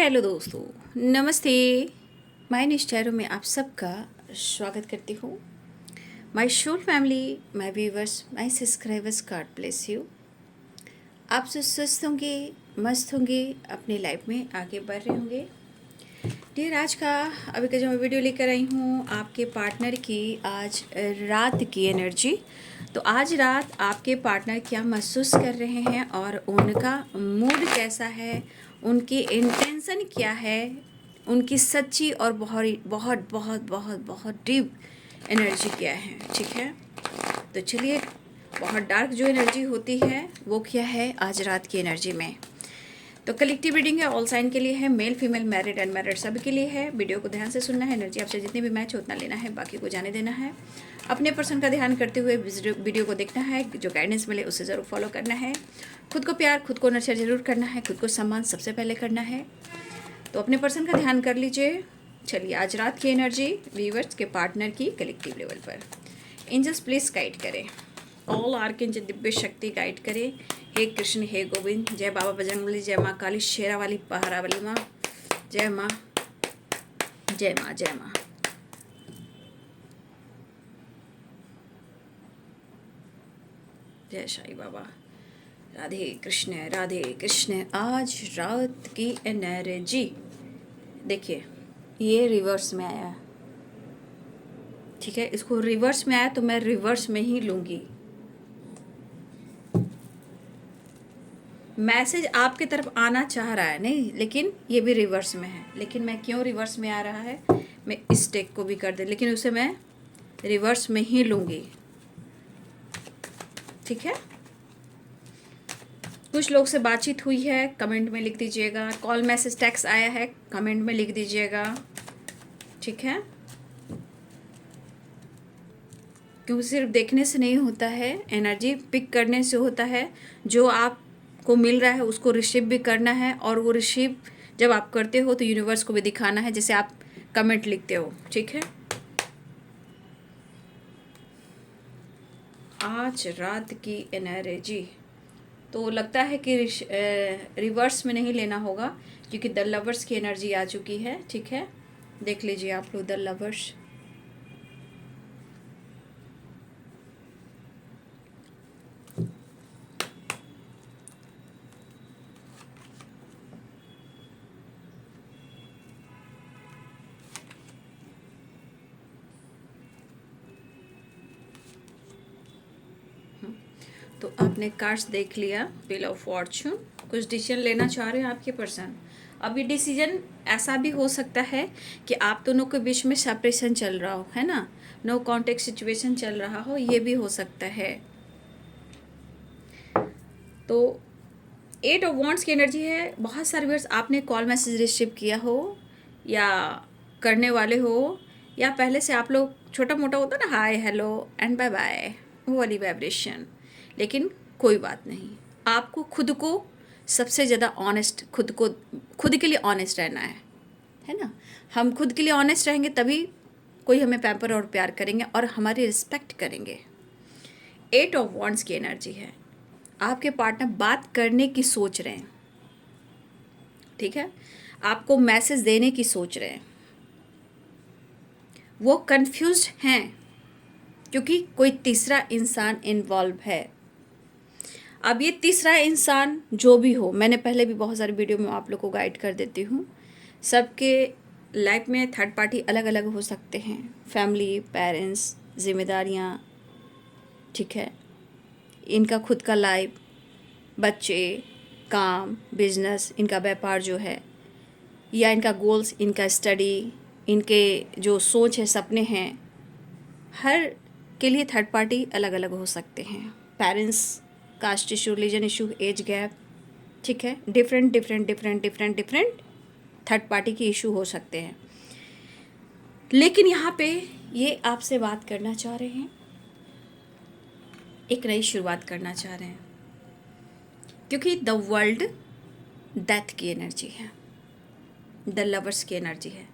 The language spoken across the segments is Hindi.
हेलो दोस्तों, नमस्ते। माय निश्चैरों में आप सबका स्वागत करती हूँ। My soul family, my viewers, my subscribers, God bless you. आप सब स्वस्थ होंगे, मस्त होंगे, अपनी लाइफ में आगे बढ़ रहे होंगे। डियर, आज का अभी का जो मैं वीडियो लेकर आई हूँ आपके पार्टनर की आज रात की एनर्जी। तो आज रात आपके पार्टनर क्या महसूस कर रहे हैं और उनका मूड कैसा है, उनकी इंटेंशन क्या है, उनकी सच्ची और बहुत बहुत बहुत बहुत बहुत डीप एनर्जी क्या है। ठीक है, तो चलिए, बहुत डार्क जो एनर्जी होती है वो क्या है आज रात की एनर्जी में। तो कलेक्टिव रीडिंग है, ऑल साइन के लिए है, मेल फीमेल मैरिड अनमैरिड सभी के लिए है। वीडियो को ध्यान से सुनना है, एनर्जी आपसे जितनी भी मैच उतना लेना है, बाकी को जाने देना है। अपने पर्सन का ध्यान करते हुए वीडियो को देखना है, जो गाइडेंस मिले उसे ज़रूर फॉलो करना है। खुद को प्यार, खुद को नर्चर जरूर करना है, खुद को सम्मान सबसे पहले करना है। तो अपने पर्सन का ध्यान कर लीजिए। चलिए, आज रात की एनर्जी व्यूअर्स के पार्टनर की कलेक्टिव लेवल पर एंजल्स प्लीज गाइड करें। ऑल आर्कएंजल दिव्य शक्ति गाइड करे। हे कृष्ण, हे गोविंद, जय बाबा बजरंगबली, जय माँ काली, शेरा वाली, पहारा वाली माँ, जय माँ, जय माँ, जय माँ। जय साईं बाबा। राधे कृष्ण, राधे कृष्ण। आज रात की एनर्जी देखिए, ये रिवर्स में आया। ठीक है, इसको रिवर्स में आया तो मैं रिवर्स में ही लूंगी। मैसेज आपके तरफ आना चाह रहा है नहीं, लेकिन ये भी रिवर्स में है। लेकिन मैं क्यों रिवर्स में आ रहा है, मैं इस टेक को भी कर दे, लेकिन उसे मैं रिवर्स में ही लूंगी। ठीक है, कुछ लोग से बातचीत हुई है, कमेंट में लिख दीजिएगा। कॉल मैसेज टेक्स्ट आया है, कमेंट में लिख दीजिएगा। ठीक है, क्योंकि सिर्फ देखने से नहीं होता है, एनर्जी पिक करने से होता है। जो आपको मिल रहा है उसको रिसीव भी करना है, और वो रिसीव जब आप करते हो तो यूनिवर्स को भी दिखाना है, जैसे आप कमेंट लिखते हो। ठीक है, आज रात की एनर्जी तो लगता है कि रिवर्स में नहीं लेना होगा, क्योंकि द लवर्स की एनर्जी आ चुकी है। ठीक है, देख लीजिए आप लोग द लवर्स। तो आपने कार्ड्स देख लिया, व्हील ऑफ फॉर्चून। कुछ डिसीजन लेना चाह रहे हैं आपके पर्सन। अब ये डिसीजन ऐसा भी हो सकता है कि आप दोनों के बीच में सेपरेशन चल रहा हो, है ना, नो कॉन्टेक्ट सिचुएशन चल रहा हो, ये भी हो सकता है। तो 8 ऑफ वॉन्ड्स की एनर्जी है। बहुत सारे वर्ड्स आपने कॉल मैसेज रिसीव किया हो, या करने वाले हो, या पहले से आप लोग छोटा मोटा होता ना, hi hello and bye bye, वो वाली वाइब्रेशन। लेकिन कोई बात नहीं, आपको खुद को सबसे ज़्यादा ऑनेस्ट, खुद के लिए ऑनेस्ट रहना है ना। हम खुद के लिए ऑनेस्ट रहेंगे तभी कोई हमें पैम्पर और प्यार करेंगे और हमारी रिस्पेक्ट करेंगे। 8 ऑफ वॉन्ड्स की एनर्जी है। आपके पार्टनर बात करने की सोच रहे हैं। ठीक है, आपको मैसेज देने की सोच रहे हैं। वो कंफ्यूज्ड हैं क्योंकि कोई तीसरा इंसान इन्वॉल्व है। अब ये तीसरा इंसान जो भी हो, मैंने पहले भी बहुत सारी वीडियो में आप लोग को गाइड कर देती हूँ। सबके लाइफ में थर्ड पार्टी अलग अलग हो सकते हैं, फैमिली, पेरेंट्स, जिम्मेदारियाँ। ठीक है, इनका खुद का लाइफ, बच्चे, काम, बिजनेस, इनका व्यापार जो है, या इनका गोल्स, इनका स्टडी, इनके जो सोच है, सपने हैं, हर के लिए थर्ड पार्टी अलग अलग हो सकते हैं। Parents, caste issue, religion issue, age gap. ठीक है, different different different different different third party के इशू हो सकते हैं। लेकिन यहाँ पे ये आपसे बात करना चाह रहे हैं, एक नई शुरुआत करना चाह रहे हैं, क्योंकि द वर्ल्ड डेथ की एनर्जी है, द लवर्स की एनर्जी है।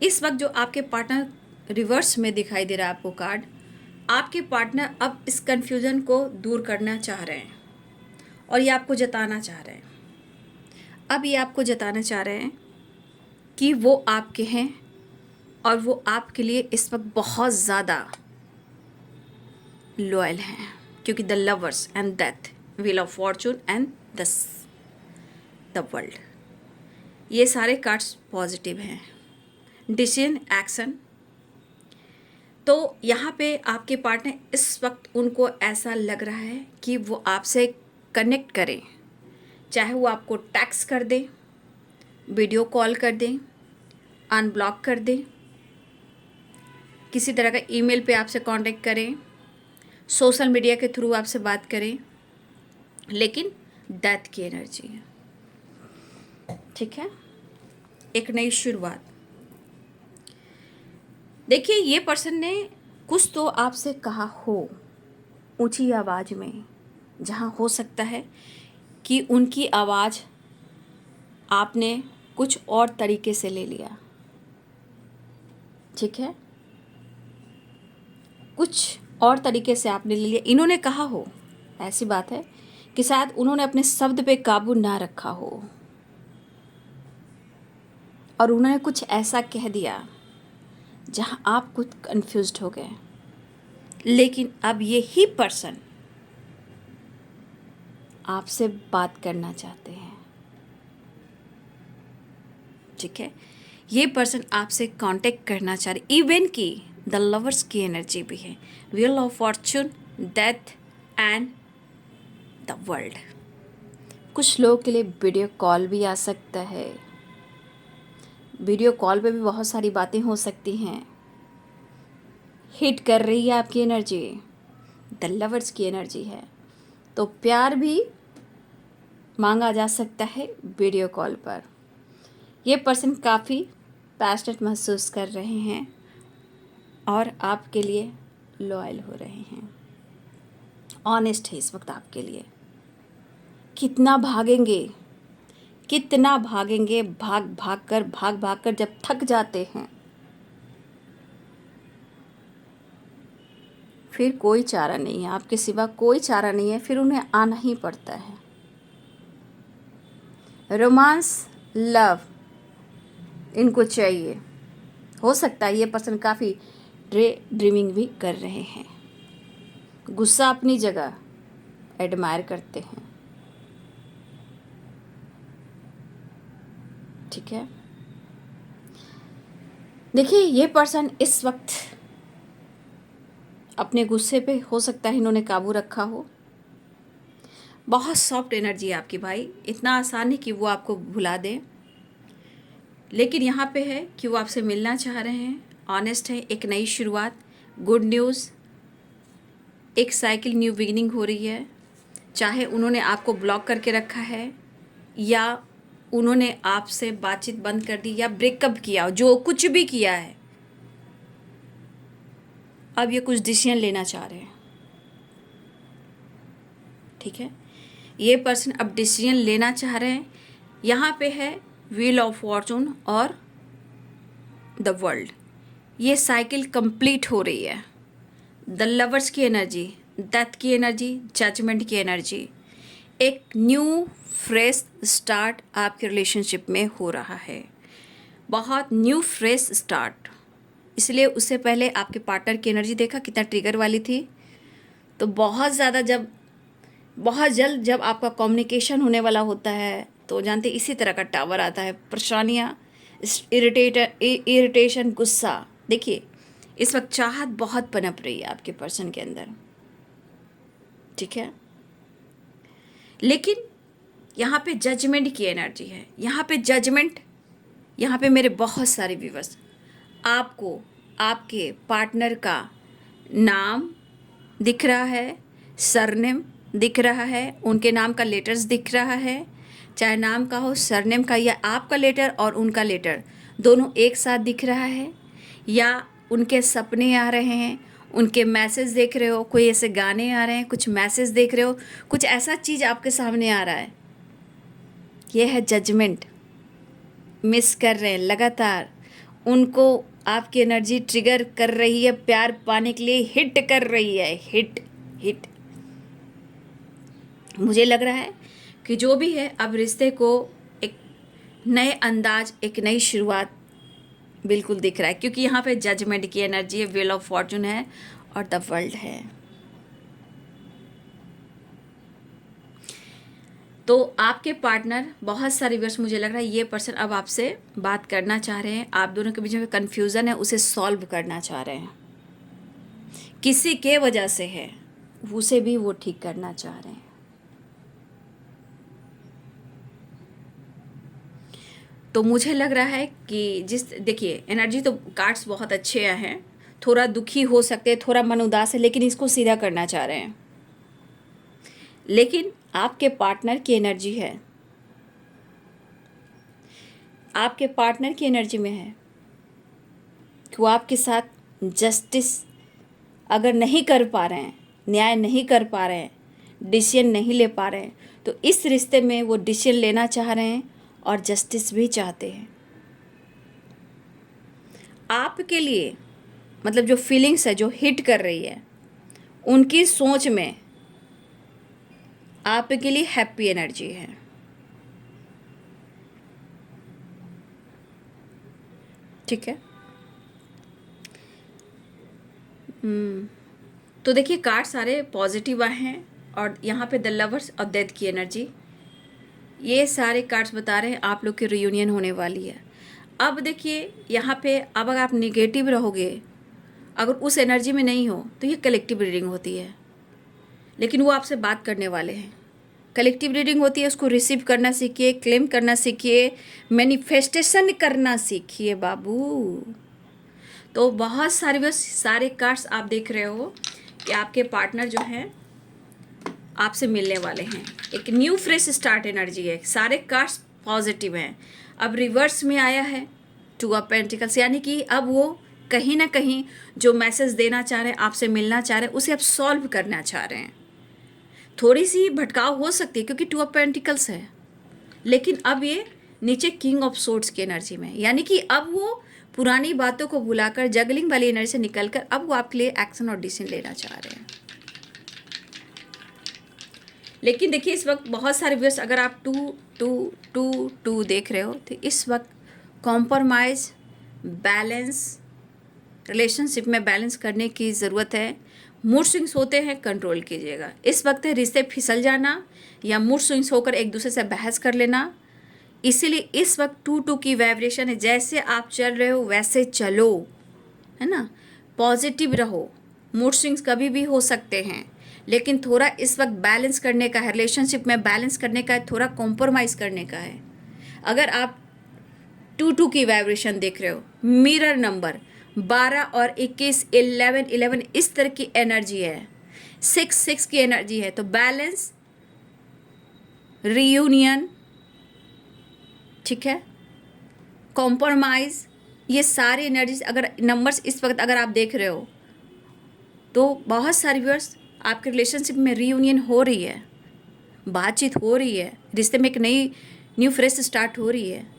इस वक्त जो आपके पार्टनर रिवर्स में दिखाई दे रहा है आपको कार्ड, आपके पार्टनर अब इस कन्फ्यूज़न को दूर करना चाह रहे हैं और ये आपको जताना चाह रहे हैं। अब ये आपको जताना चाह रहे हैं कि वो आपके हैं और वो आपके लिए इस वक्त बहुत ज़्यादा लॉयल हैं, क्योंकि the lovers and death, wheel of Fortune and the world, ये सारे कार्ड्स पॉजिटिव हैं। डिसीजन, एक्शन, तो यहाँ पे आपके पार्टनर इस वक्त उनको ऐसा लग रहा है कि वो आपसे कनेक्ट करें, चाहे वो आपको टेक्स्ट कर दें, वीडियो कॉल कर दें, अनब्लॉक कर दें, किसी तरह का ईमेल पे आपसे कांटेक्ट करें, सोशल मीडिया के थ्रू आपसे बात करें, लेकिन डेथ की एनर्जी है। ठीक है, एक नई शुरुआत। देखिए, ये पर्सन ने कुछ तो आपसे कहा हो ऊंची आवाज़ में, जहाँ हो सकता है कि उनकी आवाज़ आपने कुछ और तरीके से ले लिया। ठीक है, कुछ और तरीके से आपने ले लिया। इन्होंने कहा हो, ऐसी बात है कि शायद उन्होंने अपने शब्द पे काबू ना रखा हो और उन्होंने कुछ ऐसा कह दिया जहां आप कुछ कंफ्यूज्ड हो गए। लेकिन अब ये ही पर्सन आपसे बात करना चाहते हैं। ठीक है, ये पर्सन आपसे कांटेक्ट करना चाह रहे, इवन कि द लवर्स की एनर्जी भी है, wheel of Fortune, death and the world. कुछ लोगों के लिए वीडियो कॉल भी आ सकता है। वीडियो कॉल पे भी बहुत सारी बातें हो सकती हैं। हिट कर रही है आपकी एनर्जी, द लवर्स की एनर्जी है, तो प्यार भी मांगा जा सकता है वीडियो कॉल पर। ये पर्सन काफ़ी पैशनेट महसूस कर रहे हैं और आपके लिए लॉयल हो रहे हैं, ऑनेस्ट है इस वक्त आपके लिए। कितना भागेंगे, कितना भागेंगे, भाग भाग कर जब थक जाते हैं फिर कोई चारा नहीं है, आपके सिवा कोई चारा नहीं है, फिर उन्हें आना ही पड़ता है। रोमांस, लव इनको चाहिए। हो सकता है ये पर्सन काफ़ी ड्रीमिंग भी कर रहे हैं। गुस्सा अपनी जगह, एडमायर करते हैं। ठीक है, देखिए, ये पर्सन इस वक्त अपने गुस्से पे हो सकता है इन्होंने काबू रखा हो। बहुत सॉफ्ट एनर्जी है आपकी भाई, इतना आसान नहीं कि वो आपको भुला दें, लेकिन यहाँ पे है कि वो आपसे मिलना चाह रहे हैं, ऑनेस्ट है, एक नई शुरुआत, गुड न्यूज़, एक साइकिल न्यू बिगिनिंग हो रही है। चाहे उन्होंने आपको ब्लॉक करके रखा है या उन्होंने आपसे बातचीत बंद कर दी या ब्रेकअप किया, जो कुछ भी किया है, अब ये कुछ डिसीजन लेना चाह रहे हैं। ठीक है, ये पर्सन अब डिसीजन लेना चाह रहे हैं। यहाँ पे है व्हील ऑफ फॉर्चून और द वर्ल्ड, ये साइकिल कंप्लीट हो रही है। द लवर्स की एनर्जी, डेथ की एनर्जी, जजमेंट की एनर्जी, एक न्यू फ्रेश स्टार्ट आपके रिलेशनशिप में हो रहा है, बहुत न्यू फ्रेश स्टार्ट। इसलिए उससे पहले आपके पार्टनर की एनर्जी देखा कितना ट्रिगर वाली थी, तो बहुत जल्द जब आपका कम्युनिकेशन होने वाला होता है तो जानते इसी तरह का टावर आता है, परेशानियाँ, इरिटेशन, गुस्सा। देखिए, इस वक्त चाहत बहुत पनप रही है आपके पर्सन के अंदर। ठीक है, लेकिन यहाँ पे जजमेंट की एनर्जी है। यहाँ पे जजमेंट, यहाँ पे मेरे बहुत सारे व्यूअर्स, आपको आपके पार्टनर का नाम दिख रहा है, सरनेम दिख रहा है, उनके नाम का लेटर्स दिख रहा है, चाहे नाम का हो, सरनेम का, या आपका लेटर और उनका लेटर दोनों एक साथ दिख रहा है, या उनके सपने आ रहे हैं, उनके मैसेज देख रहे हो, कोई ऐसे गाने आ रहे हैं, कुछ मैसेज देख रहे हो, कुछ ऐसा चीज़ आपके सामने आ रहा है। यह है जजमेंट। मिस कर रहे हैं लगातार, उनको आपकी एनर्जी ट्रिगर कर रही है, प्यार पाने के लिए हिट कर रही है, हिट। मुझे लग रहा है कि जो भी है अब रिश्ते को एक नए अंदाज, एक नई शुरुआत बिल्कुल दिख रहा है, क्योंकि यहाँ पे जजमेंट की एनर्जी है, व्हील ऑफ फॉर्चून है और द वर्ल्ड है। तो आपके पार्टनर, बहुत सारे वर्ष मुझे लग रहा है ये पर्सन अब आपसे बात करना चाह रहे हैं, आप दोनों के बीच में कन्फ्यूज़न है उसे सॉल्व करना चाह रहे हैं, किसी के वजह से है उसे भी वो ठीक करना चाह रहे हैं। तो मुझे लग रहा है कि देखिए एनर्जी तो कार्ड्स बहुत अच्छे हैं, थोड़ा दुखी हो सकते हैं, थोड़ा मन उदास है, लेकिन इसको सीधा करना चाह रहे हैं। लेकिन आपके पार्टनर की एनर्जी है, आपके पार्टनर की एनर्जी में है कि वो आपके साथ जस्टिस अगर नहीं कर पा रहे हैं, न्याय नहीं कर पा रहे हैं, डिसीजन नहीं ले पा रहे हैं, तो इस रिश्ते में वो डिसीजन लेना चाह रहे हैं और जस्टिस भी चाहते हैं। आपके लिए मतलब जो फीलिंग्स है जो हिट कर रही है, उनकी सोच में आपके लिए हैप्पी एनर्जी है। ठीक है। तो देखिए कार्ड सारे पॉजिटिव आए हैं और यहाँ पे द लवर्स और डेथ की एनर्जी, ये सारे कार्ड्स बता रहे हैं आप लोग की रियूनियन होने वाली है। अब देखिए यहाँ पे अब अगर आप निगेटिव रहोगे, अगर उस एनर्जी में नहीं हो, तो ये कलेक्टिव रीडिंग होती है, लेकिन वो आपसे बात करने वाले हैं। कलेक्टिव रीडिंग होती है, उसको रिसीव करना सीखिए, क्लेम करना सीखिए, मैनिफेस्टेशन करना सीखिए बाबू। तो बहुत सारे बस सारे कार्ड्स आप देख रहे हो कि आपके पार्टनर जो हैं आपसे मिलने वाले हैं, एक न्यू फ्रेश स्टार्ट एनर्जी है, सारे कार्ड्स पॉजिटिव हैं। अब रिवर्स में आया है टू ऑफ पेंटिकल्स, यानी कि अब वो कहीं ना कहीं जो मैसेज देना चाह रहे हैं, आपसे मिलना चाह रहे हैं, उसे अब सॉल्व करना चाह रहे हैं। थोड़ी सी भटकाव हो सकती है क्योंकि टू ऑफ पेंटिकल्स है, लेकिन अब ये नीचे किंग ऑफ सोर्ड्स की एनर्जी में, यानी कि अब वो पुरानी बातों को भुलाकर जगलिंग वाली एनर्जी से निकलकर अब वो आपके लिए एक्शन और डिसीजन लेना चाह रहे हैं। लेकिन देखिए इस वक्त बहुत सारे व्यूअर्स, अगर आप टू टू टू टू देख रहे हो, तो इस वक्त कॉम्प्रोमाइज़, बैलेंस, रिलेशनशिप में बैलेंस करने की ज़रूरत है। मूड स्विंग्स होते हैं, कंट्रोल कीजिएगा। इस वक्त है रिश्ते फिसल जाना या मूड स्विंग्स होकर एक दूसरे से बहस कर लेना, इसीलिए इस वक्त टू टू की वाइब्रेशन है। जैसे आप चल रहे हो वैसे चलो, है ना, पॉजिटिव रहो। मूड स्विंग्स कभी भी हो सकते हैं, लेकिन थोड़ा इस वक्त बैलेंस करने का है, रिलेशनशिप में बैलेंस करने का है, थोड़ा कॉम्प्रोमाइज़ करने का है। अगर आप टू टू की वाइब्रेशन देख रहे हो, मिरर नंबर 12 और 21, 11 11 इस तरह की एनर्जी है, 6 6 की एनर्जी है, तो बैलेंस, रीयूनियन, ठीक है, कॉम्प्रोमाइज़, ये सारी एनर्जीज अगर नंबर्स इस वक्त अगर आप देख रहे हो, तो बहुत सारे व्यूअर्स आपके रिलेशनशिप में रीयूनियन हो रही है, बातचीत हो रही है, रिश्ते में एक नई न्यू फ्रेश स्टार्ट हो रही है।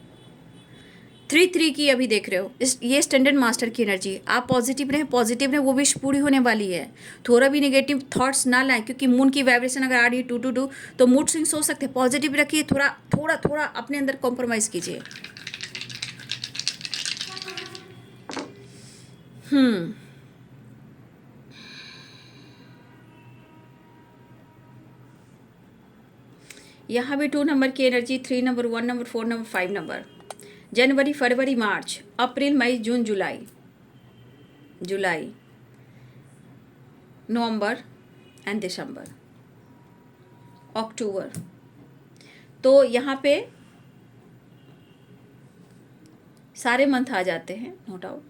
3 की अभी देख रहे हो, ये स्टैंडर्ड मास्टर की एनर्जी, आप पॉजिटिव रहें, वो विश पूरी होने वाली है। थोड़ा भी नेगेटिव थॉट्स ना लाएं, क्योंकि मून की वाइब्रेशन अगर आ रही है 2 2 2, तो मूड स्विंग्स हो सकते हैं। पॉजिटिव रखिए, थोड़ा थोड़ा थोड़ा अपने अंदर कॉम्प्रोमाइज़ कीजिए। यहाँ भी 2 नंबर की energy, 3 number, 1 number, 4 number, 5 number, जनवरी, फरवरी, मार्च, अप्रैल, मई, जून, जुलाई, नवंबर एंड दिसंबर, अक्टूबर। तो यहाँ पे सारे मंथ आ जाते हैं, नो डाउट।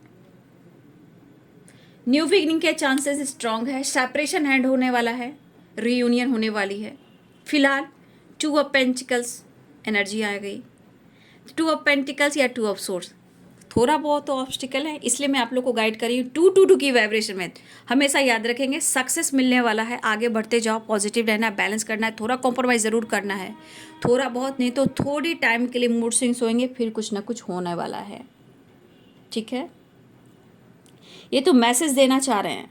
न्यू बिगनिंग के चांसेस स्ट्रांग है, सेपरेशन एंड होने वाला है, रीयूनियन होने वाली है। फिलहाल 2 ऑफ पेंटिकल्स एनर्जी आ गई, 2 ऑफ पेंटिकल्स या 2 ऑफ सोर्स, थोड़ा बहुत तो ऑब्स्टिकल है, इसलिए मैं आप लोग को गाइड करी हूँ। 2 2 2 की वाइब्रेशन में हमेशा याद रखेंगे सक्सेस मिलने वाला है, आगे बढ़ते जाओ, पॉजिटिव रहना है, बैलेंस करना है, थोड़ा कॉम्प्रोमाइज़ ज़रूर करना है, थोड़ा बहुत नहीं तो थोड़ी टाइम के लिए मूड स्विंग्स होंगे, फिर कुछ ना कुछ होने वाला है। ठीक है, ये तो मैसेज देना चाह रहे हैं,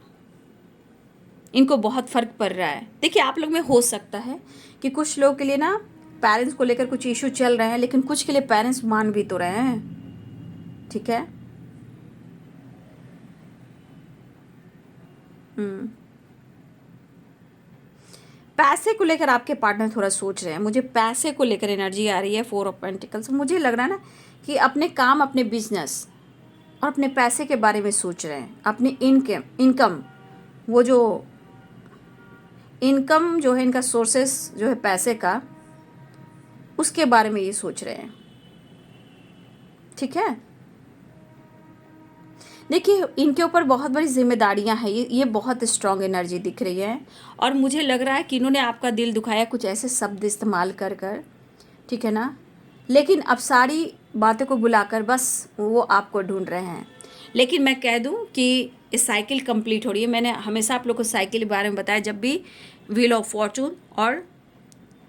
इनको बहुत फ़र्क पड़ रहा है। देखिए आप लोग में हो सकता है कि कुछ लोगों के लिए ना पेरेंट्स को लेकर कुछ इशू चल रहे हैं, लेकिन कुछ के लिए पेरेंट्स मान भी तो रहे हैं, ठीक है। पैसे को लेकर आपके पार्टनर थोड़ा सोच रहे हैं, मुझे पैसे को लेकर एनर्जी आ रही है। 4 ऑफ पेंटिकल्स, मुझे लग रहा है ना कि अपने काम, अपने बिजनेस और अपने पैसे के बारे में सोच रहे हैं। अपनी इनकम वो जो इनकम जो है, इनका सोर्सेस जो है पैसे का, उसके बारे में ये सोच रहे हैं, ठीक है। देखिए, इनके ऊपर बहुत बड़ी जिम्मेदारियां हैं, ये बहुत स्ट्रांग एनर्जी दिख रही है। और मुझे लग रहा है कि इन्होंने आपका दिल दुखाया कुछ ऐसे शब्द इस्तेमाल कर कर, ठीक है ना। लेकिन अब सारी बातों को बुलाकर बस वो आपको ढूंढ रहे हैं। लेकिन मैं कह दूं कि इस साइकिल कंप्लीट हो रही है। मैंने हमेशा आप लोग को साइकिल के बारे में बताया, जब भी व्हील ऑफ फॉर्चून और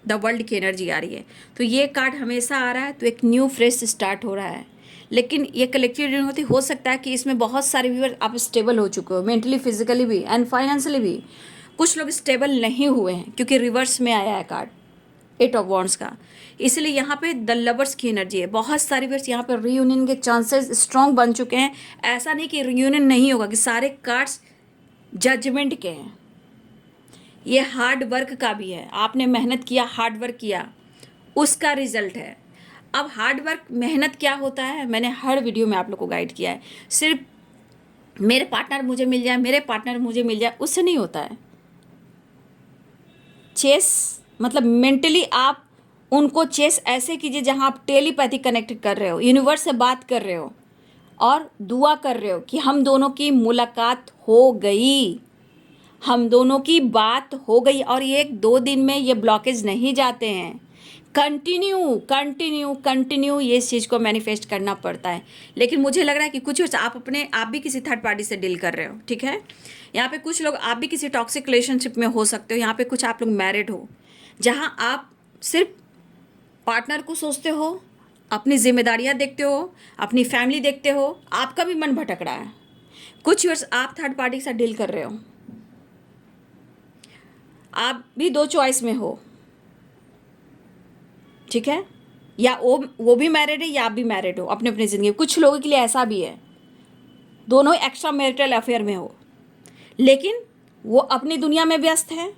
द वर्ल्ड की एनर्जी आ रही है तो ये कार्ड हमेशा आ रहा है, तो एक न्यू फ्रेश स्टार्ट हो रहा है। लेकिन ये कलेक्टिव रीडिंग होती, हो सकता है कि इसमें बहुत सारे व्यूअर आप स्टेबल हो चुके हो, मेंटली, फिजिकली भी एंड फाइनेंशियली भी। कुछ लोग स्टेबल नहीं हुए हैं क्योंकि रिवर्स में आया है कार्ड 8 ऑफ वॉन्ड्स का, इसलिए यहाँ पे द लवर्स की एनर्जी है। बहुत सारे व्यूअर्स यहाँ पे रीयूनियन के चांसेस स्ट्रॉन्ग बन चुके हैं। ऐसा नहीं कि रीयूनियन नहीं होगा, कि सारे कार्ड्स जजमेंट के हैं। ये हार्ड वर्क का भी है, आपने मेहनत किया, हार्ड वर्क किया, उसका रिजल्ट है। अब हार्ड वर्क, मेहनत क्या होता है, मैंने हर वीडियो में आप लोग को गाइड किया है। सिर्फ मेरे पार्टनर मुझे मिल जाए, मेरे पार्टनर मुझे मिल जाए, उससे नहीं होता है। चेस मतलब मेंटली आप उनको चेस ऐसे कीजिए जहां आप टेलीपैथी कनेक्ट कर रहे हो, यूनिवर्स से बात कर रहे हो और दुआ कर रहे हो कि हम दोनों की मुलाकात हो गई, हम दोनों की बात हो गई। और ये 1-2 दिन में ये ब्लॉकेज नहीं जाते हैं, कंटिन्यू कंटिन्यू कंटिन्यू ये इस चीज़ को मैनिफेस्ट करना पड़ता है। लेकिन मुझे लग रहा है कि कुछ आप भी किसी थर्ड पार्टी से डील कर रहे हो, ठीक है। यहाँ पे कुछ लोग, आप भी किसी टॉक्सिक रिलेशनशिप में हो सकते हो। यहाँ पे कुछ आप लोग मैरिड हो, जहाँ आप सिर्फ पार्टनर को सोचते हो, अपनी जिम्मेदारियाँ देखते हो, अपनी फैमिली देखते हो, आपका भी मन भटक रहा है। कुछ ईयर्स आप थर्ड पार्टी के साथ डील कर रहे हो, आप भी 2 चॉइस में हो, ठीक है। या वो भी मैरिड है या आप भी मैरिड हो अपने अपनी ज़िंदगी में। कुछ लोगों के लिए ऐसा भी है, दोनों एक्स्ट्रा मैरिटल अफेयर में हो, लेकिन वो अपनी दुनिया में व्यस्त है,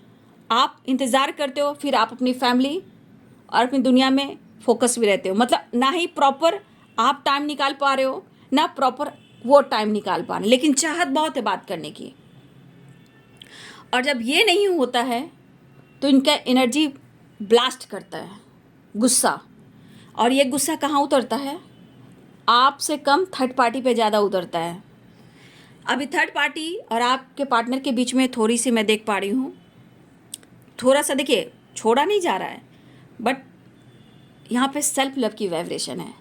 आप इंतज़ार करते हो, फिर आप अपनी फैमिली और अपनी दुनिया में फोकस भी रहते हो। मतलब ना ही प्रॉपर आप टाइम निकाल पा रहे हो, ना प्रॉपर वो टाइम निकाल पा रहे, लेकिन चाहत बहुत है बात करने की। और जब ये नहीं होता है तो इनका एनर्जी ब्लास्ट करता है, गुस्सा। और ये गुस्सा कहाँ उतरता है, आपसे कम थर्ड पार्टी पे ज़्यादा उतरता है। अभी थर्ड पार्टी और आपके पार्टनर के बीच में थोड़ी सी मैं देख पा रही हूँ, थोड़ा सा देखिए छोड़ा नहीं जा रहा है, बट यहाँ पे सेल्फ लव की वाइब्रेशन है।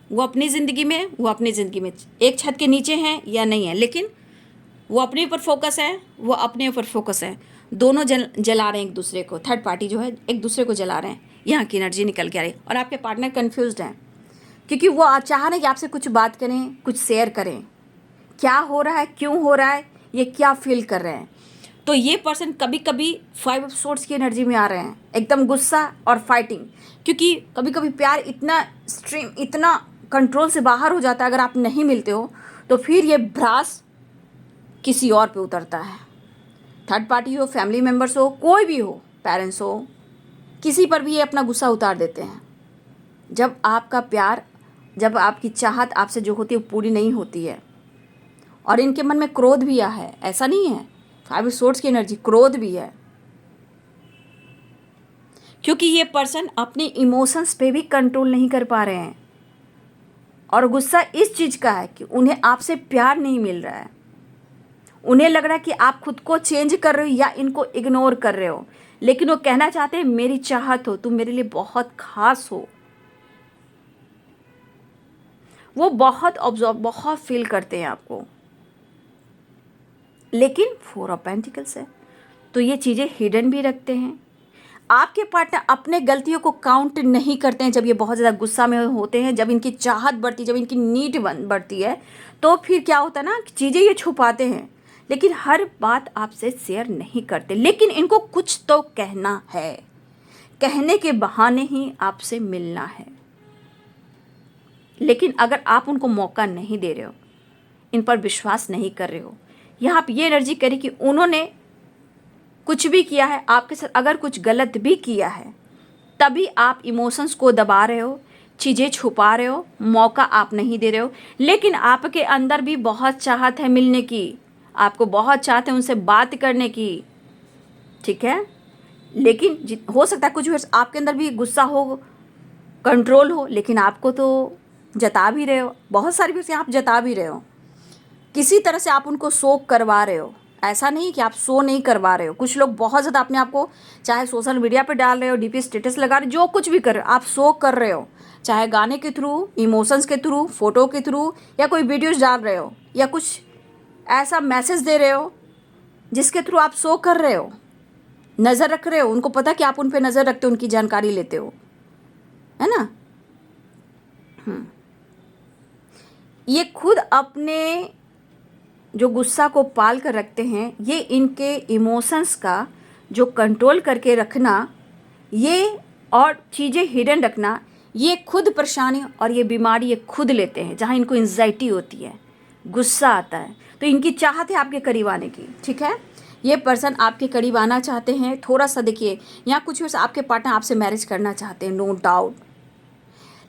वो अपनी ज़िंदगी में, वो अपनी ज़िंदगी में एक छत के नीचे हैं या नहीं है, लेकिन वो अपने ऊपर फोकस है, वो अपने ऊपर फोकस है। दोनों जला रहे हैं एक दूसरे को, थर्ड पार्टी जो है एक दूसरे को जला रहे हैं। यहाँ की एनर्जी निकल के आ रही है। और आपके पार्टनर कन्फ्यूज्ड हैं क्योंकि वो चाह रहे हैं कि आपसे कुछ बात करें, कुछ शेयर करें, क्या हो रहा है, क्यों हो रहा है, ये क्या फील कर रहे हैं। तो ये पर्सन कभी कभी 5 ऑफ सोर्ड्स की एनर्जी में आ रहे हैं, एकदम गुस्सा और फाइटिंग। क्योंकि कभी कभी प्यार इतना स्ट्रीम, इतना कंट्रोल से बाहर हो जाता है, अगर आप नहीं मिलते हो तो फिर ये भ्रास किसी और पे उतरता है। थर्ड पार्टी हो, फैमिली मेम्बर्स हो, कोई भी हो, पेरेंट्स हो, किसी पर भी ये अपना गुस्सा उतार देते हैं। जब आपका प्यार, जब आपकी चाहत आपसे जो होती है वो पूरी नहीं होती है। और इनके मन में क्रोध भी आ है, ऐसा नहीं है, 5 ऑफ सोर्ड्स की एनर्जी, क्रोध भी है। क्योंकि ये पर्सन अपने इमोशंस पे भी कंट्रोल नहीं कर पा रहे हैं। और गुस्सा इस चीज़ का है कि उन्हें आपसे प्यार नहीं मिल रहा है। उन्हें लग रहा है कि आप खुद को चेंज कर रहे हो या इनको इग्नोर कर रहे हो, लेकिन वो कहना चाहते हैं मेरी चाहत हो, तुम मेरे लिए बहुत खास हो। वो बहुत ऑब्जर्व, बहुत फील करते हैं आपको। लेकिन 4 ऑफ पेंटिकल्स है तो ये चीज़ें हिडन भी रखते हैं। आपके पार्टनर अपने गलतियों को काउंट नहीं करते हैं। जब ये बहुत ज़्यादा गुस्सा में होते हैं, जब इनकी चाहत बढ़ती है, जब इनकी नीड बढ़ती है, तो फिर क्या होता है ना, चीज़ें ये छुपाते हैं, लेकिन हर बात आपसे शेयर नहीं करते। लेकिन इनको कुछ तो कहना है, कहने के बहाने ही आपसे मिलना है। लेकिन अगर आप उनको मौका नहीं दे रहे हो, इन पर विश्वास नहीं कर रहे हो, या आप ये एनर्जी करें कि उन्होंने कुछ भी किया है आपके साथ, अगर कुछ गलत भी किया है, तभी आप इमोशंस को दबा रहे हो, चीज़ें छुपा रहे हो, मौका आप नहीं दे रहे हो। लेकिन आपके अंदर भी बहुत चाहत है मिलने की, आपको बहुत चाहत है उनसे बात करने की, ठीक है। लेकिन हो सकता है कुछ आपके अंदर भी गुस्सा हो, कंट्रोल हो, लेकिन आपको तो जता भी रहे हो, बहुत सारी फिर से आप जता भी रहे हो, किसी तरह से आप उनको शो करवा रहे हो। ऐसा नहीं कि आप शो नहीं करवा रहे हो। कुछ लोग बहुत ज़्यादा अपने आप को चाहे सोशल मीडिया पे डाल रहे हो, डीपी स्टेटस लगा रहे हो, जो कुछ भी कर रहे हो आप शो कर रहे हो, चाहे गाने के थ्रू, इमोशंस के थ्रू, फोटो के थ्रू, या कोई वीडियोज़ डाल रहे हो, या कुछ ऐसा मैसेज दे रहे हो जिसके थ्रू आप शो कर रहे हो, नज़र रख रहे हो। उनको पता कि आप उन पर नज़र रखते हो, उनकी जानकारी लेते हो, है ना। ये खुद अपने जो गुस्सा को पाल कर रखते हैं, ये इनके इमोशंस का जो कंट्रोल करके रखना, ये और चीज़ें हिडन रखना, ये खुद परेशानी और ये बीमारी ये खुद लेते हैं। जहाँ इनको एंजाइटी होती है, गुस्सा आता है, तो इनकी चाहत है आपके करीब आने की, ठीक है। ये पर्सन आपके करीब आना चाहते हैं। थोड़ा सा देखिए, यहाँ कुछ वर्ष आपके पार्टनर आपसे मैरिज करना चाहते हैं, नो डाउट,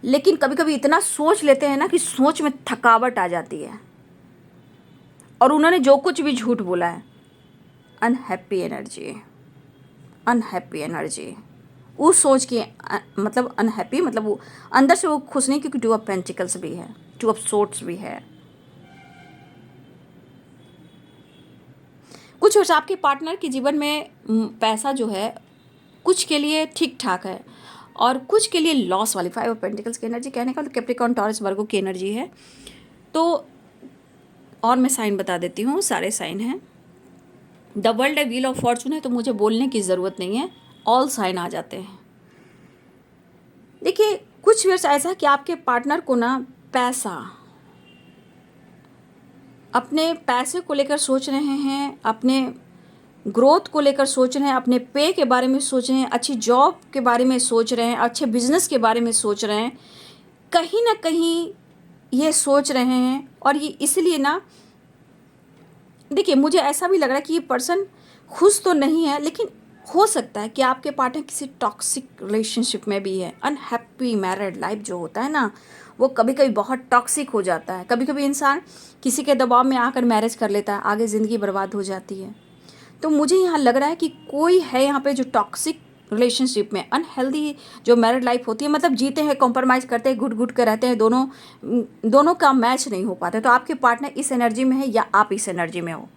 लेकिन कभी कभी इतना सोच लेते हैं ना कि सोच में थकावट आ जाती है, और उन्होंने जो कुछ भी झूठ बोला है, अनहैप्पी एनर्जी, अनहैप्पी एनर्जी, वो सोच के मतलब अनहैप्पी, मतलब वो अंदर से वो खुश नहीं, क्योंकि 2 ऑफ पेंटिकल्स भी है, 2 ऑफ सोर्ड्स भी है। कुछ वर्ष आपके पार्टनर के जीवन में पैसा जो है कुछ के लिए ठीक ठाक है, और कुछ के लिए लॉस वाली 5 ऑफ पेंटिकल्स की एनर्जी, कहने का तो कैप्रिकॉर्न, टॉरस, वर्गो की एनर्जी है। तो और मैं साइन बता देती हूँ, सारे साइन हैं। द वर्ल्ड है, व्हील ऑफ फॉर्चून है, तो मुझे बोलने की ज़रूरत नहीं है, ऑल साइन आ जाते हैं। देखिए, कुछ वर्ष ऐसा कि आपके पार्टनर को ना पैसा, अपने पैसे को लेकर सोच रहे हैं, अपने ग्रोथ को लेकर सोच रहे हैं, अपने पे के बारे में सोच रहे हैं, अच्छी जॉब के बारे में सोच रहे हैं, अच्छे बिजनेस के बारे में सोच रहे हैं, कहीं ना कहीं ये सोच रहे हैं। और ये इसलिए ना, देखिए मुझे ऐसा भी लग रहा है कि ये पर्सन खुश तो नहीं है, लेकिन हो सकता है कि आपके पार्टनर किसी टॉक्सिक रिलेशनशिप में भी है। अनहैप्पी मैरिड लाइफ जो होता है ना, वो कभी कभी बहुत टॉक्सिक हो जाता है। कभी कभी इंसान किसी के दबाव में आकर मैरिज कर लेता है, आगे ज़िंदगी बर्बाद हो जाती है। तो मुझे यहाँ लग रहा है कि कोई है यहाँ पे जो टॉक्सिक रिलेशनशिप में, अनहेल्दी जो मैरिड लाइफ होती है, मतलब जीते हैं, कॉम्प्रोमाइज़ करते हैं, घुट घुट कर रहते हैं, दोनों का मैच नहीं हो पाता। तो आपके पार्टनर इस एनर्जी में है या आप इस एनर्जी में हो,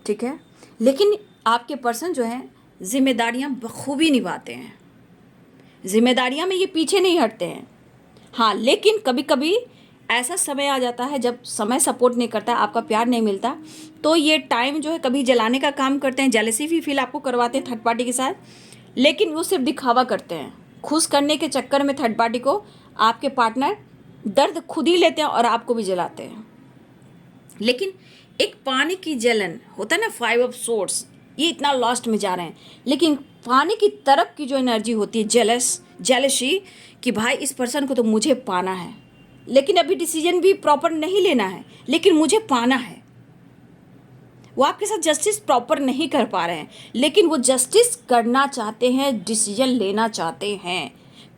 ठीक है। लेकिन आपके पर्सन जो है जिम्मेदारियां बखूबी निभाते हैं, जिम्मेदारियां में ये पीछे नहीं हटते हैं। हाँ, लेकिन कभी कभी ऐसा समय आ जाता है जब समय सपोर्ट नहीं करता, आपका प्यार नहीं मिलता, तो ये टाइम जो है कभी जलाने का काम करते हैं, जेलसी भी फील आपको करवाते हैं थर्ड पार्टी के साथ, लेकिन वो सिर्फ दिखावा करते हैं। खुश करने के चक्कर में थर्ड पार्टी को आपके पार्टनर दर्द खुद ही लेते हैं और आपको भी जलाते हैं। लेकिन एक पानी की जलन होता है ना, 5 ऑफ सोर्ड्स, ये इतना लॉस्ट में जा रहे हैं, लेकिन पानी की तरफ की जो एनर्जी होती है, जेलसी, कि भाई इस पर्सन को तो मुझे पाना है, लेकिन अभी डिसीजन भी प्रॉपर नहीं लेना है, लेकिन मुझे पाना है। वो आपके साथ जस्टिस प्रॉपर नहीं कर पा रहे हैं, लेकिन वो जस्टिस करना चाहते हैं, डिसीजन लेना चाहते हैं।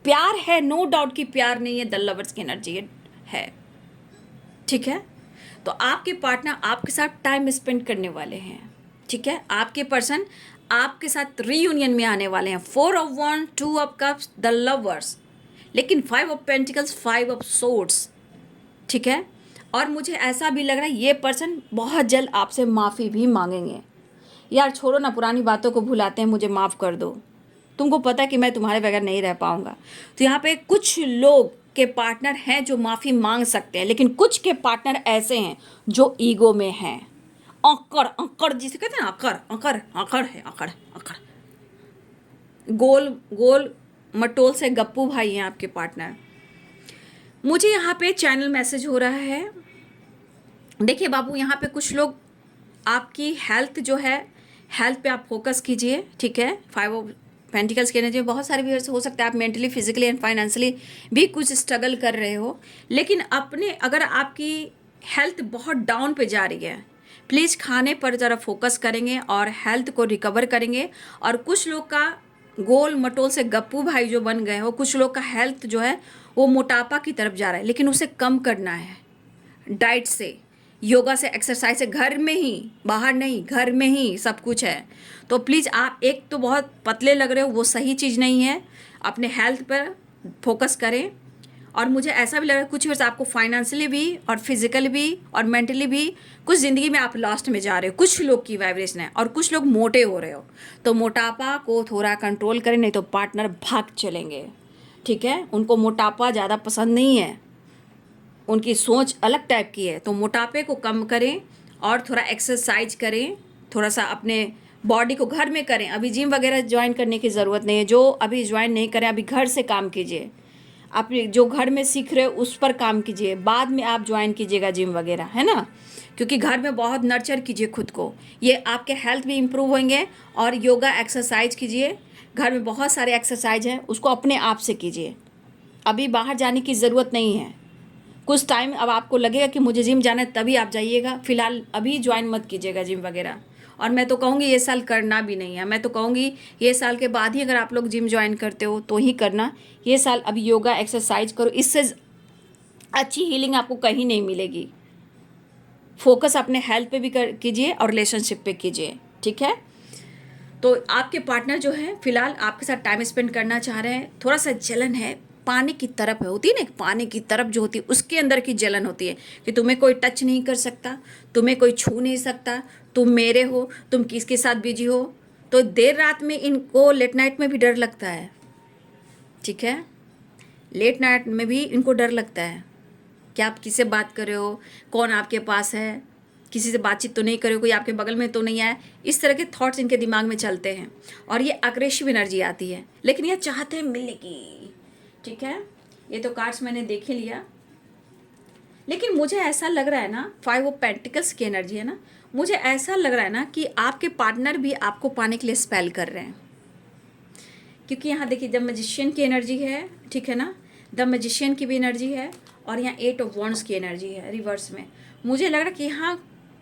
प्यार है, नो डाउट कि प्यार नहीं है, द लवर्स की एनर्जी है, ठीक है। तो आपके पार्टनर आपके साथ टाइम स्पेंड करने वाले हैं, ठीक है। आपके पर्सन आपके साथ रीयूनियन में आने वाले हैं। 4 of one, 2 of cups, the lovers, लेकिन 5 ऑफ पेंटिकल्स, 5 ऑफ सोर्ड्स, ठीक है। और मुझे ऐसा भी लग रहा है ये पर्सन बहुत जल्द आपसे माफ़ी भी मांगेंगे। यार छोड़ो ना, पुरानी बातों को भुलाते हैं, मुझे माफ़ कर दो, तुमको पता है कि मैं तुम्हारे बगैर नहीं रह पाऊंगा। तो यहाँ पे कुछ लोग के पार्टनर हैं जो माफ़ी मांग सकते हैं, लेकिन कुछ के पार्टनर ऐसे हैं जो ईगो में हैं। अकड़ अकड़ जिसे कहते हैं, अकड़ अकड़ अकड़ है, अकड़ अकड़, गोल गोल मटोल से गप्पू भाई हैं आपके पार्टनर। मुझे यहाँ पे चैनल मैसेज हो रहा है, देखिए बाबू, यहाँ पे कुछ लोग आपकी हेल्थ जो है हेल्थ पे आप फोकस कीजिए, ठीक है। 5 ऑफ पेंटिकल्स की एनर्जी में बहुत सारे व्यूअर्स हो सकता है आप मेंटली, फिजिकली एंड फाइनेंशियली भी कुछ स्ट्रगल कर रहे हो, लेकिन अपने अगर आपकी हेल्थ बहुत डाउन पे जा रही है, प्लीज़ खाने पर ज़रा फोकस करेंगे और हेल्थ को रिकवर करेंगे। और कुछ लोग का गोल मटोल से गप्पू भाई जो बन गए हो, कुछ लोग का हेल्थ जो है वो मोटापा की तरफ जा रहा है, लेकिन उसे कम करना है डाइट से, योगा से, एक्सरसाइज से, घर में ही, बाहर नहीं, घर में ही सब कुछ है। तो प्लीज़ आप, एक तो बहुत पतले लग रहे हो, वो सही चीज़ नहीं है, अपने हेल्थ पर फोकस करें। और मुझे ऐसा भी लग रहा है कुछ वर्ष आपको फाइनेंशियली भी और फिजिकली भी और मेंटली भी कुछ ज़िंदगी में आप लास्ट में जा रहे हो, कुछ लोग की वाइब्रेशन है, और कुछ लोग मोटे हो रहे हो। तो मोटापा को थोड़ा कंट्रोल करें, नहीं तो पार्टनर भाग चलेंगे, ठीक है। उनको मोटापा ज़्यादा पसंद नहीं है, उनकी सोच अलग टाइप की है। तो मोटापे को कम करें और थोड़ा एक्सरसाइज करें, थोड़ा सा अपने बॉडी को घर में करें। अभी जिम वगैरह ज्वाइन करने की ज़रूरत नहीं है, जो अभी ज्वाइन नहीं करें अभी घर से काम कीजिए, अपने जो घर में सीख रहे हो उस पर काम कीजिए, बाद में आप ज्वाइन कीजिएगा जिम वगैरह, है ना। क्योंकि घर में बहुत नर्चर कीजिए खुद को, ये आपके हेल्थ भी इम्प्रूव होंगे। और योगा एक्सरसाइज कीजिए, घर में बहुत सारे एक्सरसाइज हैं, उसको अपने आप से कीजिए, अभी बाहर जाने की ज़रूरत नहीं है। कुछ टाइम अब आपको लगेगा कि मुझे जिम जाना है तभी आप जाइएगा, फिलहाल अभी ज्वाइन मत कीजिएगा जिम वगैरह। और मैं तो कहूँगी ये साल करना भी नहीं है, मैं तो कहूँगी ये साल के बाद ही अगर आप लोग जिम ज्वाइन करते हो तो ही करना। ये साल अभी योगा एक्सरसाइज करो, इससे अच्छी हीलिंग आपको कहीं नहीं मिलेगी। फोकस अपने हेल्थ पे भी कीजिए और रिलेशनशिप पे कीजिए, ठीक है। तो आपके पार्टनर जो है फिलहाल आपके साथ टाइम स्पेंड करना चाह रहे हैं, थोड़ा सा जलन है, पानी की तरफ है, होती है ना, पानी की तरफ जो होती है उसके अंदर की जलन होती है कि तुम्हें कोई टच नहीं कर सकता, तुम्हें कोई छू नहीं सकता, तुम मेरे हो, तुम किसके साथ बिजी हो। तो देर रात में इनको लेट नाइट में भी डर लगता है, ठीक है। लेट नाइट में भी इनको डर लगता है कि आप किससे बात कर रहे हो, कौन आपके पास है, किसी से बातचीत तो नहीं करे, कोई आपके बगल में तो नहीं आया। इस तरह के थॉट्स इनके दिमाग में चलते हैं और ये अग्रेसिव एनर्जी आती है, लेकिन ये चाहते हैं मिलेगी, ठीक है। ये तो कार्ड्स मैंने देख ही लिया, लेकिन मुझे ऐसा लग रहा है ना, 5 ऑफ पेंटिकल्स की एनर्जी है ना, मुझे ऐसा लग रहा है ना कि आपके पार्टनर भी आपको पाने के लिए स्पेल कर रहे हैं। क्योंकि यहाँ देखिए द मैजिशियन की एनर्जी है, ठीक है ना, द मैजिशियन की भी एनर्जी है, और यहाँ 8 ऑफ वॉन्ड्स की एनर्जी है रिवर्स में। मुझे लग रहा है कि यहाँ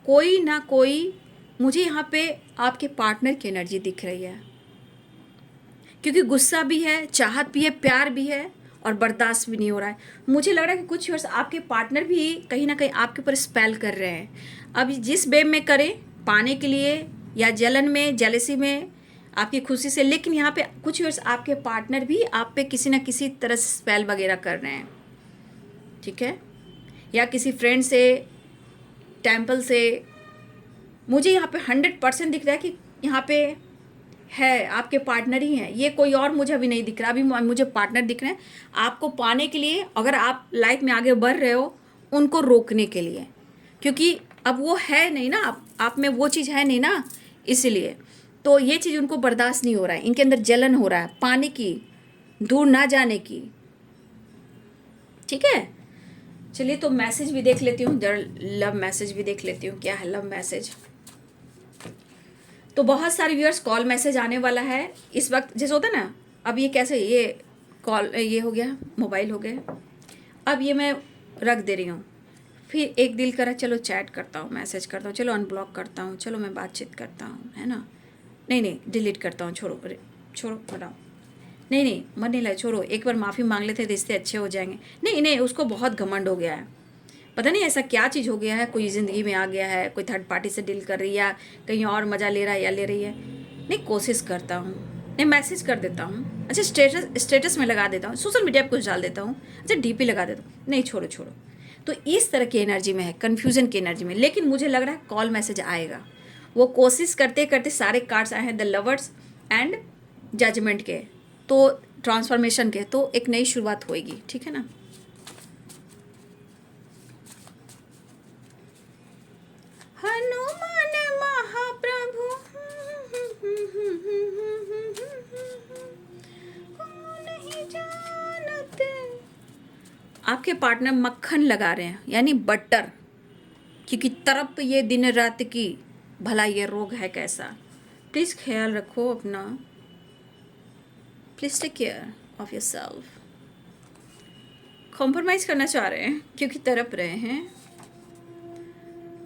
कोई ना कोई, मुझे यहाँ पे आपके पार्टनर की एनर्जी दिख रही है, क्योंकि गुस्सा भी है, चाहत भी है, प्यार भी है, और बर्दाश्त भी नहीं हो रहा है। मुझे लग रहा है कि कुछ वर्ष आपके पार्टनर भी कहीं ना कहीं आपके ऊपर स्पेल कर रहे हैं। अब जिस वे में करें, पाने के लिए या जलन में, जेलसी में, आपकी खुशी से, लेकिन यहाँ पे कुछ वर्ष आपके पार्टनर भी आप पे किसी ना किसी तरह से स्पेल वगैरह कर रहे हैं, ठीक है। या किसी फ्रेंड से, टेम्पल से, मुझे यहाँ पे 100% दिख रहा है कि यहाँ पे है आपके पार्टनर ही हैं। ये कोई और मुझे अभी नहीं दिख रहा, अभी मुझे पार्टनर दिख रहे हैं आपको पाने के लिए, अगर आप लाइफ में आगे बढ़ रहे हो उनको रोकने के लिए, क्योंकि अब वो है नहीं ना, आप में वो चीज़ है नहीं ना, इसीलिए। तो ये चीज़ उनको बर्दाश्त नहीं हो रहा है, इनके अंदर जलन हो रहा है पाने की, दूर ना जाने की, ठीक है। चलिए तो मैसेज भी देख लेती हूँ, लव मैसेज भी देख लेती हूँ, क्या है लव मैसेज। तो बहुत सारे व्यूअर्स कॉल मैसेज आने वाला है इस वक्त, जैसे होता है ना, अब ये कैसे, ये कॉल, ये हो गया मोबाइल हो गया, अब ये मैं रख दे रही हूँ, फिर एक दिल करा चलो चैट करता हूँ, मैसेज करता हूँ, चलो अनब्लॉक करता हूँ, चलो मैं बातचीत करता हूँ, है ना, नहीं नहीं डिलीट करता हूँ, छोड़ो छोड़ो हटाओ, नहीं नहीं मन नहीं लगा, छोड़ो, एक बार माफ़ी मांग लेते रिश्ते अच्छे हो जाएंगे। नहीं नहीं, उसको बहुत घमंड हो गया है, पता नहीं ऐसा क्या चीज़ हो गया है, कोई ज़िंदगी में आ गया है, कोई थर्ड पार्टी से डील कर रही है या कहीं और मज़ा ले रहा है या ले रही है। नहीं, कोशिश करता हूँ, नहीं मैसेज कर देता हूँ, अच्छा स्टेटस में लगा देता हूँ, सोशल मीडिया पर कुछ डाल देता हूँ, अच्छा डीपी लगा देता हूँ, नहीं छोड़ो छोड़ो। तो इस तरह की एनर्जी में है, कन्फ्यूज़न की एनर्जी में, लेकिन मुझे लग रहा है कॉल मैसेज आएगा। वो कोशिश करते करते सारे कार्ड्स आए हैं द लवर्स एंड जजमेंट के, तो ट्रांसफॉर्मेशन के, तो एक नई शुरुआत होएगी, ठीक है ना। हनुमान महाप्रभु नहीं जानते, आपके पार्टनर मक्खन लगा रहे हैं, यानी बटर, क्योंकि तरप ये दिन रात की, भला ये रोग है कैसा, प्लीज़ ख्याल रखो अपना, please take care of yourself. Compromise करना चाह रहे हैं क्योंकि तड़प रहे हैं,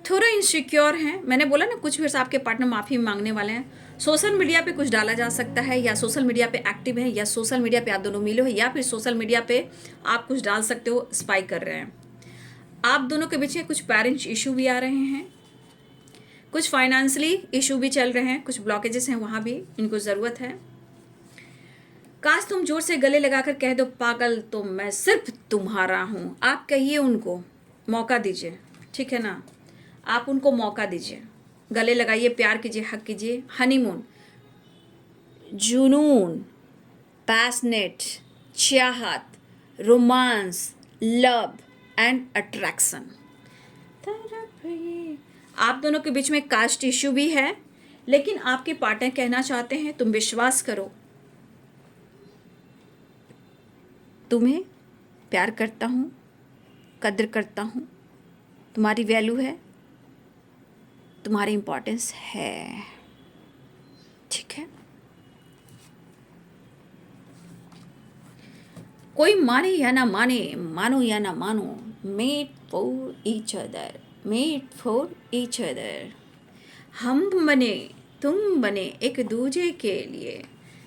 थोड़ा इनसिक्योर हैं। मैंने बोला ना कुछ भी आपके पार्टनर माफ़ी मांगने वाले हैं। सोशल मीडिया पे कुछ डाला जा सकता है, या सोशल मीडिया पे एक्टिव है, या सोशल मीडिया पे आप दोनों मिले हो, या फिर सोशल मीडिया पे आप कुछ डाल सकते हो, स्पाई कर रहे हैं। आप दोनों के बीच में कुछ पेरेंट्स इशू भी आ रहे हैं, कुछ फाइनेंशियली इशू भी चल रहे हैं, कुछ ब्लॉकेजेस हैं, वहाँ भी इनको ज़रूरत है। काश तुम जोर से गले लगाकर कह दो पागल तो मैं सिर्फ तुम्हारा हूँ। आप कहिए उनको, मौका दीजिए, ठीक है ना। आप उनको मौका दीजिए, गले लगाइए, प्यार कीजिए, हक कीजिए। हनीमून, जुनून, पैशनेट, चाहत, रोमांस, लव एंड अट्रैक्शन। आप दोनों के बीच में कास्ट इश्यू भी है, लेकिन आपके पार्टनर कहना चाहते हैं तुम विश्वास करो, तुम्हें प्यार करता हूँ, कद्र करता हूँ, तुम्हारी वैल्यू है, तुम्हारी इम्पोर्टेंस है, ठीक है। कोई माने या ना माने, मानो या ना मानो, made for each other, made for each other. हम बने, तुम बने एक दूजे के लिए।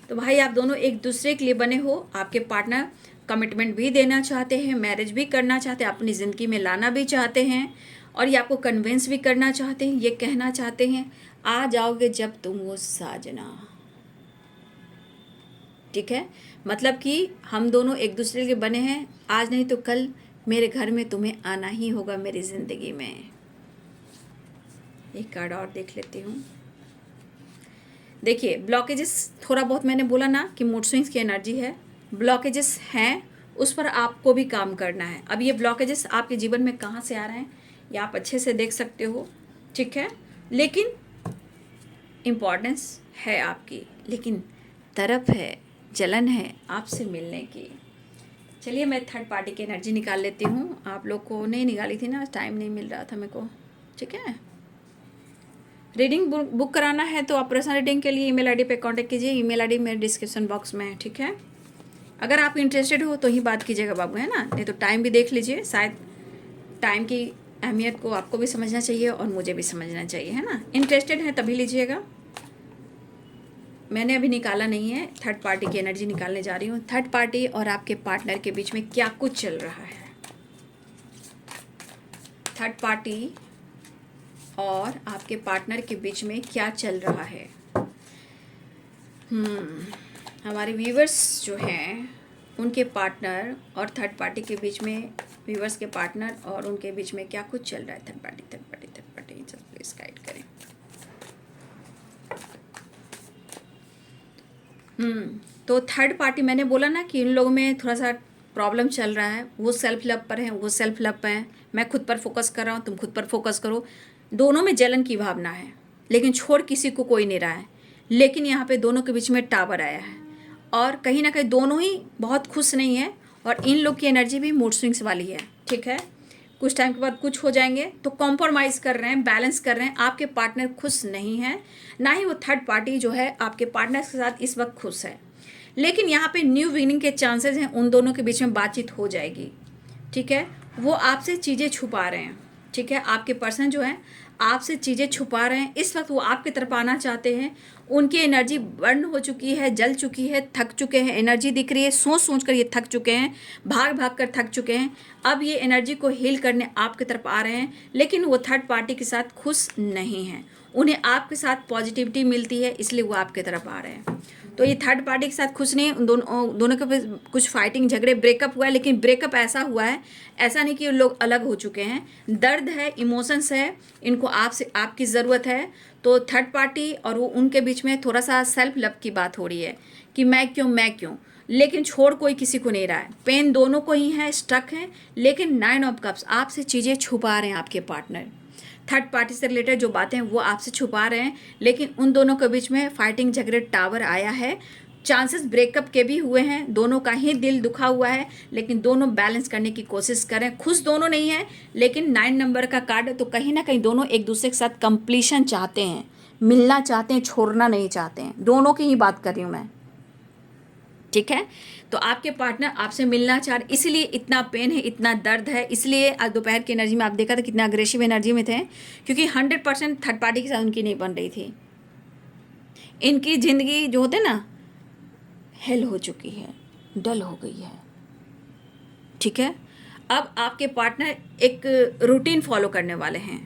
तो भाई आप दोनों एक दूसरे के लिए बने हो। आपके पार्टनर कमिटमेंट भी देना चाहते हैं, मैरिज भी करना चाहते हैं, अपनी ज़िंदगी में लाना भी चाहते हैं, और ये आपको कन्विंस भी करना चाहते हैं, ये कहना चाहते हैं आ जाओगे जब तुम वो साजना, ठीक है। मतलब कि हम दोनों एक दूसरे के बने हैं, आज नहीं तो कल मेरे घर में तुम्हें आना ही होगा, मेरी ज़िंदगी में। एक कार्ड और देख लेती हूँ। देखिए ब्लॉकेजेस, थोड़ा बहुत मैंने बोला ना कि मूड स्विंग्स की एनर्जी है, ब्लॉकेजेस हैं, उस पर आपको भी काम करना है। अब ये ब्लॉकेजेस आपके जीवन में कहाँ से आ रहे हैं ये आप अच्छे से देख सकते हो, ठीक है। लेकिन इम्पॉर्टेंस है आपकी, लेकिन तरफ है, जलन है आपसे मिलने की। चलिए मैं थर्ड पार्टी की एनर्जी निकाल लेती हूँ। आप लोग को नहीं निकाली थी ना, टाइम नहीं मिल रहा था मेरे को, ठीक है। रीडिंग बुक कराना है तो आप पर्सनल रीडिंग के लिए ईमेल आईडी पे कांटेक्ट कीजिए। ईमेल आईडी मेरे डिस्क्रिप्शन बॉक्स में है, ठीक है। अगर आप इंटरेस्टेड हो तो ही बात कीजिएगा बाबू, है ना। नहीं तो टाइम भी देख लीजिए, शायद टाइम की अहमियत को आपको भी समझना चाहिए और मुझे भी समझना चाहिए, है ना। इंटरेस्टेड है तभी लीजिएगा। मैंने अभी निकाला नहीं है, थर्ड पार्टी की एनर्जी निकालने जा रही हूँ। थर्ड पार्टी और आपके पार्टनर के बीच में क्या कुछ चल रहा है। थर्ड पार्टी और आपके पार्टनर के बीच में क्या चल रहा है। हमारे व्यूवर्स जो हैं उनके पार्टनर और थर्ड पार्टी के बीच में, व्यूवर्स के पार्टनर और उनके बीच में क्या कुछ चल रहा है। Third party, third party, third party, just please guide करें। तो थर्ड पार्टी, मैंने बोला ना कि इन लोगों में थोड़ा सा प्रॉब्लम चल रहा है। वो सेल्फ लव पर है, वो सेल्फ लव पर है। मैं खुद पर फोकस कर रहा हूँ, तुम खुद पर फोकस करो। दोनों में जलन की भावना है, लेकिन छोड़ किसी को कोई नहीं रहा है। लेकिन यहाँ पे दोनों के बीच में टावर आया है, और कहीं ना कहीं दोनों ही बहुत खुश नहीं है, और इन लोग की एनर्जी भी मूड स्विंग्स वाली है, ठीक है। कुछ टाइम के बाद कुछ हो जाएंगे, तो कॉम्प्रोमाइज़ कर रहे हैं, बैलेंस कर रहे हैं। आपके पार्टनर खुश नहीं है, ना ही वो थर्ड पार्टी जो है आपके पार्टनर के साथ इस वक्त खुश है। लेकिन यहाँ पे न्यू बिगिनिंग के चांसेस हैं, उन दोनों के बीच में बातचीत हो जाएगी, ठीक है। वो आपसे चीज़ें छुपा रहे हैं, ठीक है। आपके पर्सन जो है आपसे चीज़ें छुपा रहे हैं। इस वक्त वो आपकी तरफ आना चाहते हैं। उनकी एनर्जी बर्न हो चुकी है, जल चुकी है, थक चुके हैं। एनर्जी दिख रही है, सोच सोच कर ये थक चुके हैं, भाग भाग कर थक चुके हैं। अब ये एनर्जी को हील करने आपकी तरफ आ रहे हैं, लेकिन वो थर्ड पार्टी के साथ खुश नहीं हैं। उन्हें आपके साथ पॉजिटिविटी मिलती है, इसलिए वो आपकी तरफ आ रहे हैं। तो ये थर्ड पार्टी के साथ खुश नहीं है। दोनों के कुछ फाइटिंग, झगड़े, ब्रेकअप हुआ है, लेकिन ब्रेकअप ऐसा हुआ है, ऐसा नहीं कि लोग अलग हो चुके हैं। दर्द है, इमोशंस है, इनको आपसे आपकी ज़रूरत है। तो थर्ड पार्टी और वो उनके बीच में थोड़ा सा सेल्फ लव की बात हो रही है कि मैं क्यों, लेकिन छोड़ कोई किसी को नहीं रहा है। पेन दोनों को ही है, स्टक है। लेकिन 9 ऑफ कप्स, आपसे चीज़ें छुपा रहे हैं आपके पार्टनर। थर्ड पार्टी से रिलेटेड जो बातें हैं वो आपसे छुपा रहे हैं, लेकिन उन दोनों के बीच में फाइटिंग, झगड़े, टावर आया है। चांसेस ब्रेकअप के भी हुए हैं, दोनों का ही दिल दुखा हुआ है, लेकिन दोनों बैलेंस करने की कोशिश करें। खुश दोनों नहीं है, लेकिन 9 नंबर का कार्ड, तो कहीं ना कहीं दोनों एक दूसरे के साथ कंप्लीशन चाहते हैं, मिलना चाहते हैं, छोड़ना नहीं चाहते हैं, दोनों की ही बात कर रही हूँ मैं, ठीक है। तो आपके पार्टनर आपसे मिलना चाह रहे, इसलिए इतना पेन है, इतना दर्द है, इसलिए आज दोपहर की एनर्जी में आप देखा था कितना अग्रेसिव एनर्जी में थे, क्योंकि 100% थर्ड पार्टी के साथ उनकी नहीं बन रही थी। इनकी ज़िंदगी जो होते ना हेल हो चुकी है, डल हो गई है, ठीक है। अब आपके पार्टनर एक रूटीन फॉलो करने वाले हैं,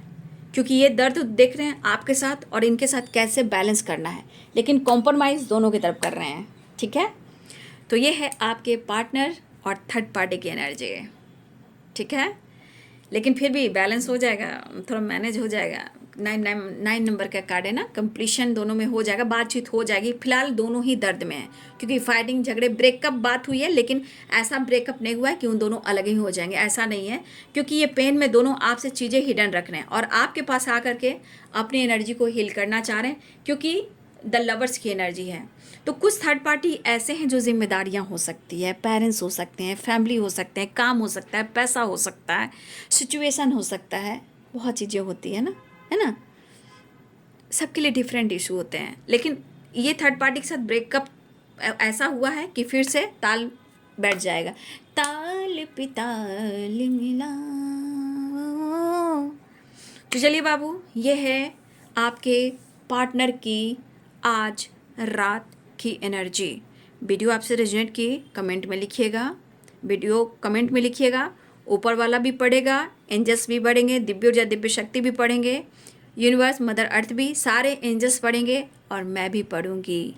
क्योंकि ये दर्द देख रहे हैं आपके साथ और इनके साथ कैसे बैलेंस करना है, लेकिन कॉम्प्रोमाइज़ दोनों की तरफ कर रहे हैं, ठीक है। तो ये है आपके पार्टनर और थर्ड पार्टी की एनर्जी, ठीक है। लेकिन फिर भी बैलेंस हो जाएगा, थोड़ा मैनेज हो जाएगा। 9 नंबर का कार्ड है ना, कंप्लीशन दोनों में हो जाएगा, बातचीत हो जाएगी। फिलहाल दोनों ही दर्द में हैं, क्योंकि फाइटिंग, झगड़े, ब्रेकअप बात हुई है, लेकिन ऐसा ब्रेकअप नहीं हुआ है कि उन दोनों अलग ही हो जाएंगे, ऐसा नहीं है। क्योंकि ये पेन में दोनों आपसे चीज़ें हिडन रख रहे हैं और आपके पास आकर के अपनी एनर्जी को हील करना चाह रहे हैं, क्योंकि द लवर्स की एनर्जी है। तो कुछ थर्ड पार्टी ऐसे हैं जो जिम्मेदारियां हो सकती है, पेरेंट्स हो सकते हैं, फैमिली हो सकते हैं, काम हो सकता है, पैसा हो सकता है, सिचुएशन हो सकता है, बहुत चीज़ें होती है ना। सबके लिए डिफरेंट इशू होते हैं, लेकिन ये थर्ड पार्टी के साथ ब्रेकअप ऐसा हुआ है कि फिर से ताल बैठ जाएगा। ताल पे ताल मिला। तो चलिए बाबू, ये है आपके पार्टनर की आज रात की एनर्जी। वीडियो आपसे रेजोनेट की, कमेंट में लिखिएगा, वीडियो कमेंट में लिखिएगा। ऊपर वाला भी पढ़ेगा, एंजल्स भी पढ़ेंगे, दिव्य ऊर्जा, दिव्य शक्ति भी पढ़ेंगे, यूनिवर्स, मदर अर्थ भी, सारे एंजल्स पढ़ेंगे और मैं भी पढ़ूंगी।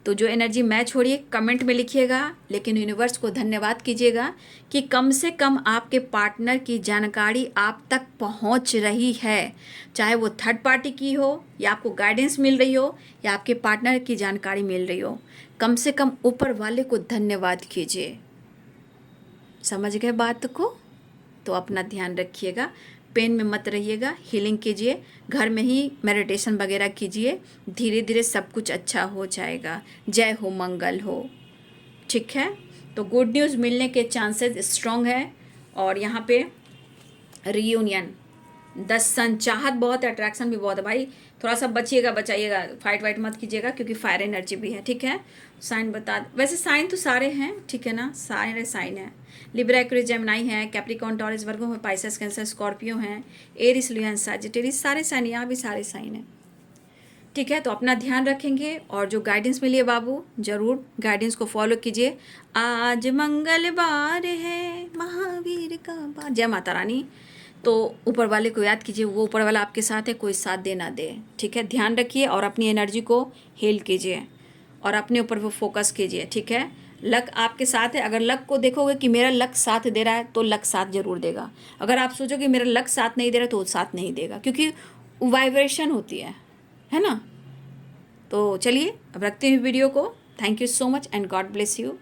तो जो एनर्जी मैच हो रही है कमेंट में लिखिएगा, लेकिन यूनिवर्स को धन्यवाद कीजिएगा कि कम से कम आपके पार्टनर की जानकारी आप तक पहुंच रही है, चाहे वो थर्ड पार्टी की हो या आपको गाइडेंस मिल रही हो या आपके पार्टनर की जानकारी मिल रही हो। कम से कम ऊपर वाले को धन्यवाद कीजिए। समझ गए बात को? तो अपना ध्यान रखिएगा, पेन में मत रहिएगा, हीलिंग कीजिए, घर में ही मेडिटेशन वगैरह कीजिए, धीरे धीरे सब कुछ अच्छा हो जाएगा। जय हो, मंगल हो, ठीक है। तो गुड न्यूज़ मिलने के चांसेस स्ट्रॉन्ग है। और यहाँ पे रीयूनियन, 10 सन, चाहत बहुत है, अट्रैक्शन भी बहुत है भाई। थोड़ा सा बचिएगा, बचाइएगा, फाइट वाइट मत कीजिएगा, क्योंकि फायर एनर्जी भी है, ठीक है। साइन बता, वैसे साइन तो सारे हैं, ठीक है ना, सारे साइन है। लिब्रा, एक्वेरियस, जेमिनी है, कैप्रिकॉर्न, टॉरस, वर्गो में पाइसेस, कैंसर, स्कॉर्पियो हैं, एरिस, लियो, सजिटेरियस, सारे साइन, यहाँ भी सारे साइन है, ठीक है। तो अपना ध्यान रखेंगे और जो गाइडेंस मिली है बाबू, ज़रूर गाइडेंस को फॉलो कीजिए। आज मंगलवार है, महावीर का बार, जय माता रानी। तो ऊपर वाले को याद कीजिए, वो ऊपर वाला आपके साथ है, कोई साथ दे ना दे, ठीक है। ध्यान रखिए और अपनी एनर्जी को हील कीजिए और अपने ऊपर वो फोकस कीजिए, ठीक है। लक आपके साथ है। अगर लक को देखोगे कि मेरा लक साथ दे रहा है तो लक साथ जरूर देगा। अगर आप सोचोगे मेरा लक साथ नहीं दे रहा तो वो साथ नहीं देगा, क्योंकि वाइब्रेशन होती है ना। तो चलिए अब रखते हैं वीडियो को। Thank you so much and God bless you.